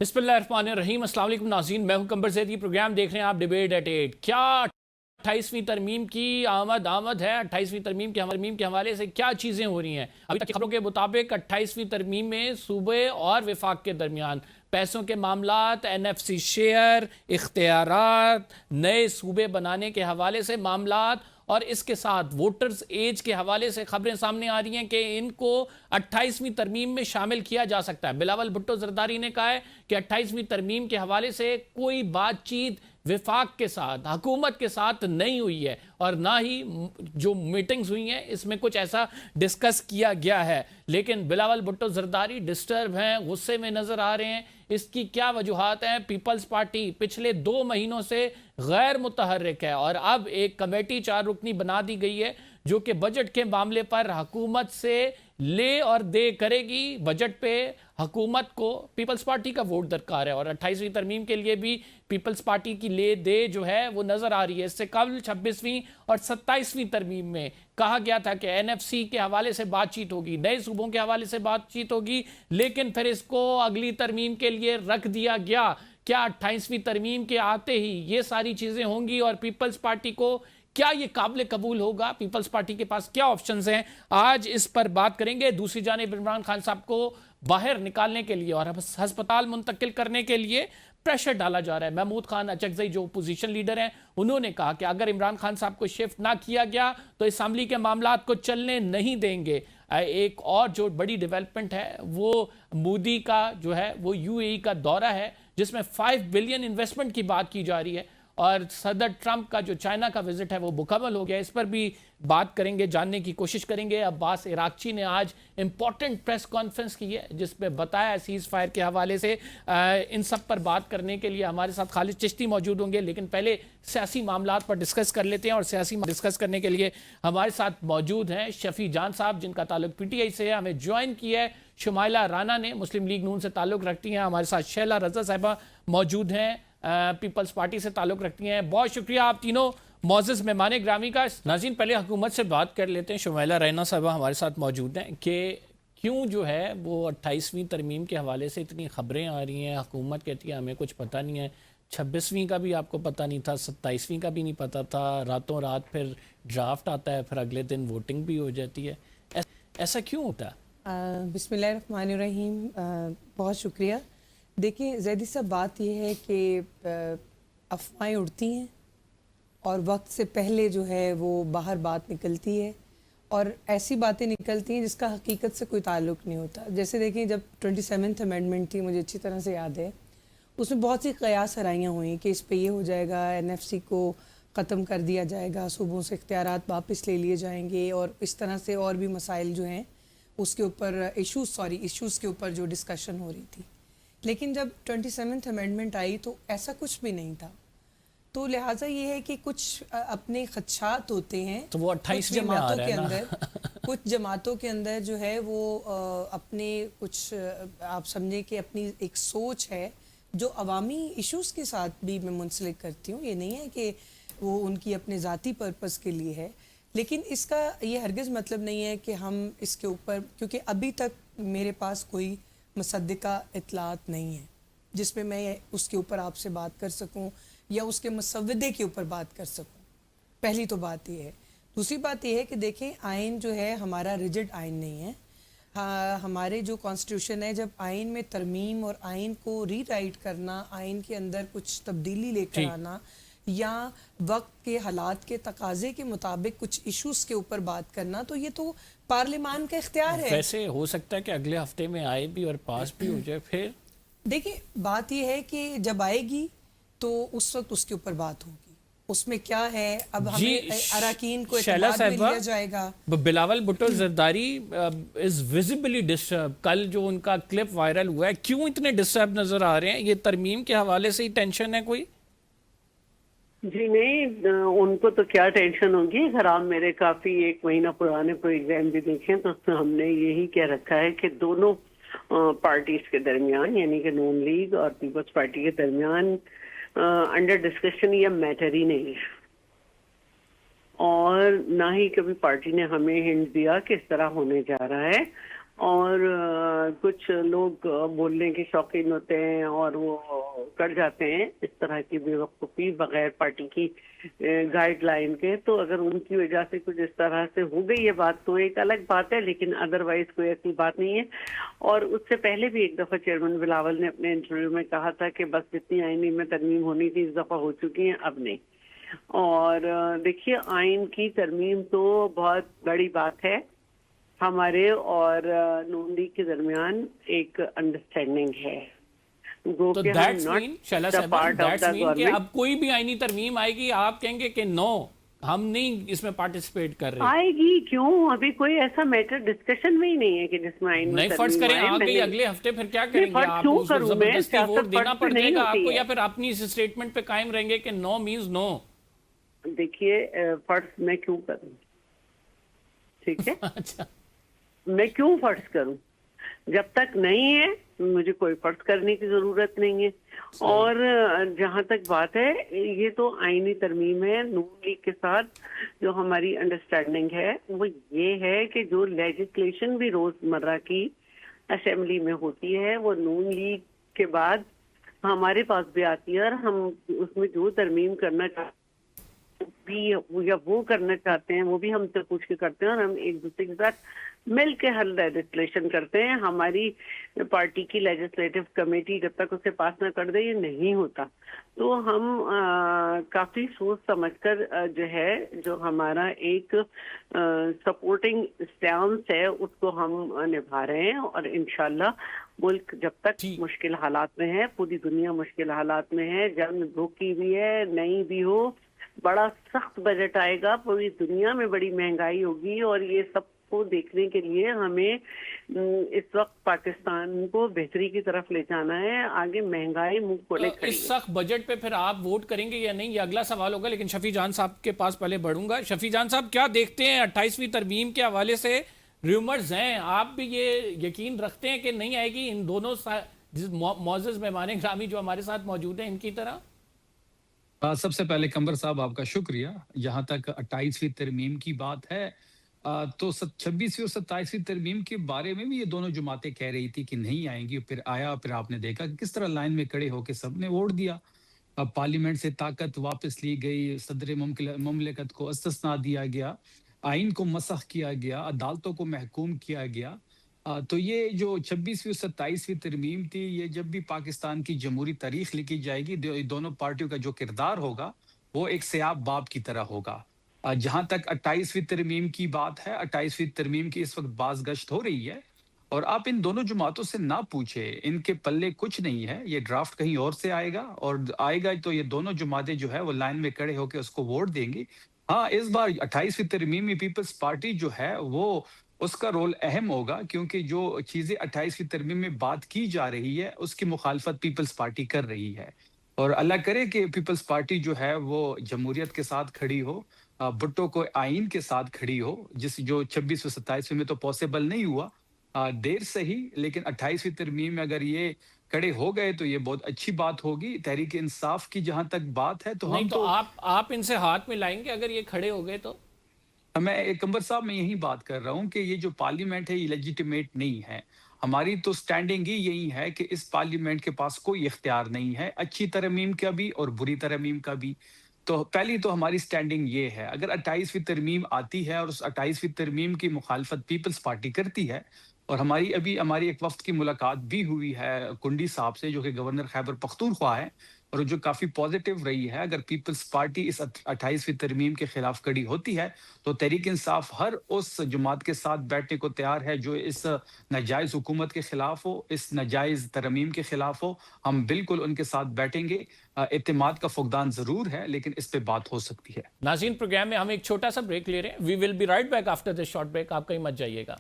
बिस्मिल्लाहिर्रहमानिर्रहीम। अस्सलाम वालेकुम नाज़रीन, मैं हूं कंबर ज़ैद। ये प्रोग्राम देख रहे हैं आप डिबेट एट 8। क्या 28वीं तरमीम की आमद है। 28वीं तरमीम के हवाले से क्या चीज़ें हो रही हैं। अभी तक की खबरों के मुताबिक 28वीं तरमीम में सूबे और विफाक के दरमियान पैसों के मामलात, NFC शेयर, इख्तियारात, नए सूबे बनाने के हवाले से मामलात और इसके साथ वोटर्स एज के हवाले से खबरें सामने आ रही हैं कि इनको 28वीं तरमीम में शामिल किया जा सकता है। बिलावल भुट्टो जरदारी ने कहा है कि 28वीं तरमीम के हवाले से कोई बातचीत विफाक के साथ, हुकूमत के साथ नहीं हुई है और ना ही जो मीटिंग्स हुई हैं इसमें कुछ ऐसा डिस्कस किया गया है। लेकिन बिलावल भुट्टो जरदारी डिस्टर्ब हैं, गुस्से में नजर आ रहे हैं। इसकी क्या वजूहात हैं? पीपल्स पार्टी पिछले 2 महीनों से गैर मुतहर्रिक है और अब एक कमेटी 4 रुकनी बना दी गई है जो कि बजट के मामले पर हुकूमत से ले और दे करेगी। बजट पे हुकूमत को पीपल्स पार्टी का वोट दरकार है और 28वीं तरमीम के लिए भी पीपल्स पार्टी की ले दे जो है वो नजर आ रही है। इससे कबल 26वीं और 27वीं तरमीम में कहा गया था कि NFC के हवाले से बातचीत होगी, नए सूबों के हवाले से बातचीत होगी, लेकिन फिर इसको अगली तरमीम के लिए रख दिया गया। क्या 28वीं तरमीम के आते ही ये सारी चीजें होंगी और पीपल्स पार्टी को क्या ये काबिल कबूल होगा? पीपल्स पार्टी के पास क्या ऑप्शंस हैं? आज इस पर बात करेंगे। दूसरी जानिब इमरान खान साहब को बाहर निकालने के लिए और हस्पताल मुंतकिल करने के लिए प्रेशर डाला जा रहा है। महमूद खान अचकजई जो अपोजिशन लीडर हैं उन्होंने कहा कि अगर इमरान खान साहब को शिफ्ट ना किया गया तो असम्बली के मामलात को चलने नहीं देंगे। एक और जो बड़ी डेवलपमेंट है वो मोदी का जो है वो UAE का दौरा है जिसमें 5 बिलियन इन्वेस्टमेंट की बात की जा रही है और सदर ट्रंप का जो चाइना का विजिट है वो मुकम्मल हो गया। इस पर भी बात करेंगे, जानने की कोशिश करेंगे। अब्बास इराक्ची ने आज इंपॉर्टेंट प्रेस कॉन्फ्रेंस की है जिसमें बताया सीज फायर के हवाले से। इन सब पर बात करने के लिए हमारे साथ खालिद चिश्ती मौजूद होंगे, लेकिन पहले सियासी मामलात पर डिस्कस कर लेते हैं और सियासी डिस्कस करने के लिए हमारे साथ मौजूद हैं शफी जान साहब जिनका ताल्लुक PTI से है। हमें ज्वाइन किया है शुमाइला राना ने, मुस्लिम लीग नून से ताल्लुक रखती हैं। हमारे साथ शैला रजा साहिबा मौजूद हैं, पीपल्स पार्टी से ताल्लुक रखती हैं। बहुत शुक्रिया आप तीनों मोअज़्ज़ज़ मेहमान ग्रामी का। नाज़रीन पहले हुकूमत से बात कर लेते हैं। शुमाइला राना साहिबा हमारे साथ मौजूद हैं कि क्यों जो है वो 28वीं तरमीम के हवाले से इतनी खबरें आ रही हैं। हुकूमत कहती है हमें कुछ पता नहीं है, 26वीं का भी आपको पता नहीं था, 27वीं का भी नहीं पता था, रातों रात फिर ड्राफ्ट आता है, फिर अगले दिन वोटिंग भी हो जाती है। ऐसा क्यों होता है? बिस्मिल्लाहिर्रहमानिर्रहीम, बहुत शुक्रिया। देखिए ज़ैदी साहब, बात यह है कि अफवाहें उड़ती हैं और वक्त से पहले जो है वो बाहर बात निकलती है और ऐसी बातें निकलती हैं जिसका हकीकत से कोई ताल्लुक नहीं होता। जैसे देखिए जब 27th अमेंडमेंट थी, मुझे अच्छी तरह से याद है, उसमें बहुत सी क़यास हराइयाँ हुई कि इस पे ये हो जाएगा, NFC को ख़त्म कर दिया जाएगा, सूबों से इख्तियारात वापस ले लिए जाएंगे और इस तरह से और भी मसाइल जो हैं उसके ऊपर इश्यूज़ के ऊपर जो डिस्कशन हो रही थी। लेकिन जब 27th अमेंडमेंट आई तो ऐसा कुछ भी नहीं था। तो लिहाजा ये है कि कुछ अपने खदशात होते हैं तो वो 28 में आ रहा है ना। कुछ जमातों के अंदर जो है वो अपने कुछ आप समझे कि अपनी एक सोच है जो अवामी इश्यूज़ के साथ भी मैं मुंसलिक करती हूँ। ये नहीं है कि वो उनकी अपने ज़ाती पर्पस के लिए है, लेकिन इसका ये हरगिज़ मतलब नहीं है कि हम इसके ऊपर, क्योंकि अभी तक मेरे पास कोई मुसद्दिका इतलात नहीं है जिसमें मैं उसके ऊपर आपसे बात कर सकूं या उसके मुसव्वदे के ऊपर बात कर सकूं। पहली तो बात ये है। दूसरी बात ये है कि देखें, आइन जो है हमारा रिजिड आइन नहीं है। हमारे जो कॉन्स्टिट्यूशन है, जब आइन में तरमीम और आइन को रीराइट करना, आइन के अंदर कुछ तब्दीली लेकर आना या वक्त के हालात के तकाजे के मुताबिक कुछ इश्यूज के ऊपर बात करना, तो ये तो पार्लियामान का इख्तियार है। वैसे हो सकता है कि अगले हफ्ते में आए भी और पास भी हो जाए। फिर देखिए बात ये है कि जब आएगी तो उस वक्त उसके ऊपर बात होगी। उसमें क्या है, अब हमें अराकीन को इत्तेमाद में लिया जाएगा। Bilawal Bhutto Zardari is visibly disturb. कल जो उनका क्लिप वायरल हुआ है, क्यों इतने डिस्टर्ब नजर आ रहे हैं? ये तरमीम के हवाले से ही टेंशन है कोई? जी नहीं, उनको तो क्या टेंशन होगी। अगर आप मेरे काफी 1 महीना पुराने प्रोग्राम भी देखें तो उसमें हमने यही कह रखा है कि दोनों पार्टीज के दरमियान, यानी कि नून लीग और पीपल्स पार्टी के दरमियान अंडर डिस्कशन ये मैटर ही नहीं है और ना ही कभी पार्टी ने हमें हिंट दिया कि इस तरह होने जा रहा है। اور کچھ لوگ بولنے کے شوقین ہوتے ہیں اور وہ کر جاتے ہیں اس طرح کی بے وقوفی بغیر پارٹی کی گائیڈ لائن کے. تو اگر ان کی وجہ سے کچھ اس طرح سے ہو گئی یہ بات تو ایک الگ بات ہے, لیکن ادروائز کوئی ایسی بات نہیں ہے. اور اس سے پہلے بھی ایک دفعہ چیئرمین بلاول نے اپنے انٹرویو میں کہا تھا کہ بس جتنی آئینی میں ترمیم ہونی تھی اس دفعہ ہو چکی ہیں, اب نہیں. اور دیکھیے آئین کی ترمیم تو بہت بڑی بات ہے. ہمارے اور نون لیگ کے درمیان ایک انڈرسٹینڈنگ ہے. تو دیٹس مین شیلا صاحبہ, دیٹس مین کہ اب کوئی بھی آئینی ترمیم آئے گی آپ کہیں گے کہ نو ہم نہیں اس میں پارٹیسپیٹ کر رہے. آئے گی کیوں, ابھی کوئی ایسا میٹر ڈسکشن میں ہی نہیں ہے کہ جس میں آئین نہیں فرض کریں آ گئی اگلے ہفتے پھر کیا کریں گے آپ, زبردستی ووٹ دینا پڑے گا آپ کو یا پھر اپنی اس اسٹیٹمنٹ پہ قائم رہیں گے کہ نو مینز نو؟ دیکھیے فرض میں کیوں کروں, ٹھیک ہے اچھا میں کیوں فرض کروں, جب تک نہیں ہے مجھے کوئی فرض کرنے کی ضرورت نہیں ہے. اور جہاں تک بات ہے یہ تو آئینی ترمیم ہے. نون لیگ کے ساتھ جو ہماری انڈرسٹینڈنگ ہے وہ یہ ہے کہ جو لیجسلیشن بھی روزمرہ کی اسمبلی میں ہوتی ہے وہ نون لیگ کے بعد ہمارے پاس بھی آتی ہے, اور ہم اس میں جو ترمیم کرنا چاہتے ہیں بھی یا وہ کرنا چاہتے ہیں وہ بھی ہم سے پوچھ کے کرتے ہیں, اور ہم ایک دوسرے کے ساتھ مل کے ہر لیجسلیشن کرتے ہیں. ہماری پارٹی کی لیجسلیٹو کمیٹی جب تک اسے پاس نہ کر دے یہ نہیں ہوتا. تو ہم کافی سوچ سمجھ کر جو ہے جو ہمارا ایک سپورٹنگ اسٹانس ہے اس کو ہم نبھا رہے ہیں. اور انشاءاللہ ملک جب تک مشکل حالات میں ہے, پوری دنیا مشکل حالات میں ہے, جنگ دھوکی بھی ہے نہیں بھی ہو, بڑا سخت بجٹ آئے گا, پوری دنیا میں بڑی مہنگائی ہوگی, اور یہ سب کو دیکھنے کے لیے ہمیں اس وقت پاکستان کو بہتری کی طرف لے جانا ہے. آگے مہنگائی منہ کھولے کھڑی ہے. اس سخت بجٹ پہ پھر آپ ووٹ کریں گے یا نہیں یہ اگلا سوال ہوگا, لیکن شفیع جان صاحب کے پاس پہلے بڑھوں گا. شفیع جان صاحب کیا دیکھتے ہیں 28ویں ترمیم کے حوالے سے ریومرز ہیں, آپ بھی یہ یقین رکھتے ہیں کہ نہیں آئے گی ان دونوں معزز مہمان گرامی جو ہمارے ساتھ موجود ہیں ان کی طرح؟ سب سے پہلے قمر صاحب آپ کا شکریہ. جہاں تک 28ویں ترمیم کی بات ہے تو 26ویں اور 27ویں ترمیم کے بارے میں بھی یہ دونوں جماعتیں کہہ رہی تھی کہ نہیں آئیں گی, پھر آیا, پھر آپ نے دیکھا کہ کس طرح لائن میں کھڑے ہو کے سب نے ووٹ دیا. پارلیمنٹ سے طاقت واپس لی گئی, صدر مملکت کو استثناء دیا گیا, آئین کو مسخ کیا گیا, عدالتوں کو محکوم کیا گیا. تو یہ جو 26ویں اور 27ویں ترمیم تھی یہ جب بھی پاکستان کی جمہوری تاریخ لکھی جائے گی دونوں پارٹیوں کا جو کردار ہوگا وہ ایک سیاب باب کی طرح ہوگا. جہاں تک 28ویں ترمیم کی بات ہے, 28ویں ترمیم کی اس وقت باز گشت ہو رہی ہے, اور آپ ان دونوں جماعتوں سے نہ پوچھے, ان کے پلے کچھ نہیں ہے. یہ ڈرافٹ کہیں اور سے آئے گا, اور آئے گا تو یہ دونوں جماعتیں جو ہے وہ لائن میں کھڑے ہو کے اس کو ووٹ دیں گی. ہاں اس بار 28ویں ترمیم میں پیپلز پارٹی جو ہے وہ اس کا رول اہم ہوگا, کیونکہ جو چیزیں 28ویں ترمیم میں بات کی جا رہی ہے اس کی مخالفت پیپلز پارٹی کر رہی ہے. اور اللہ کرے کہ پیپلز پارٹی جو ہے وہ جمہوریت کے ساتھ کھڑی ہو, بھٹو کو آئین کے ساتھ کھڑی ہو, جو 26 اور 27 میں تو پاسبل نہیں ہوا, دیر صحیح, لیکن 28ویں ترمیم میں اگر یہ کھڑے ہو گئے تو یہ بہت اچھی بات ہوگی. تحریک انصاف کی جہاں تک بات ہے تو ہم تو آپ ان سے ہاتھ میں لائیں گے اگر یہ کھڑے ہو گئے تو؟ میں قمر صاحب میں یہی بات کر رہا ہوں کہ یہ جو پارلیمنٹ ہے یہ لیجیٹیمیٹ نہیں ہے. ہماری تو سٹینڈنگ ہی یہی ہے کہ اس پارلیمنٹ کے پاس کوئی اختیار نہیں ہے, اچھی ترمیم کا بھی اور بری ترمیم کا بھی. تو پہلی تو ہماری سٹینڈنگ یہ ہے, اگر 28ویں ترمیم آتی ہے اور اس 28ویں ترمیم کی مخالفت پیپلز پارٹی کرتی ہے, اور ہماری ایک وفد کی ملاقات بھی ہوئی ہے کنڈی صاحب سے جو کہ گورنر خیبر پختونخوا ہے, اور جو کافی پازیٹیو رہی ہے, اگر پیپلز پارٹی اس 28ویں ترمیم کے خلاف کھڑی ہوتی ہے تو تحریک انصاف ہر اس جماعت کے ساتھ بیٹھنے کو تیار ہے جو اس ناجائز حکومت کے خلاف ہو, اس ناجائز ترمیم کے خلاف ہو. ہم بالکل ان کے ساتھ بیٹھیں گے. اعتماد کا فقدان ضرور ہے لیکن اس پہ بات ہو سکتی ہے. ناظرین پروگرام میں ہم ایک چھوٹا سا بریک لے رہے ہیں. We will be right back after this short break, آپ کہیں مت جائیے گا.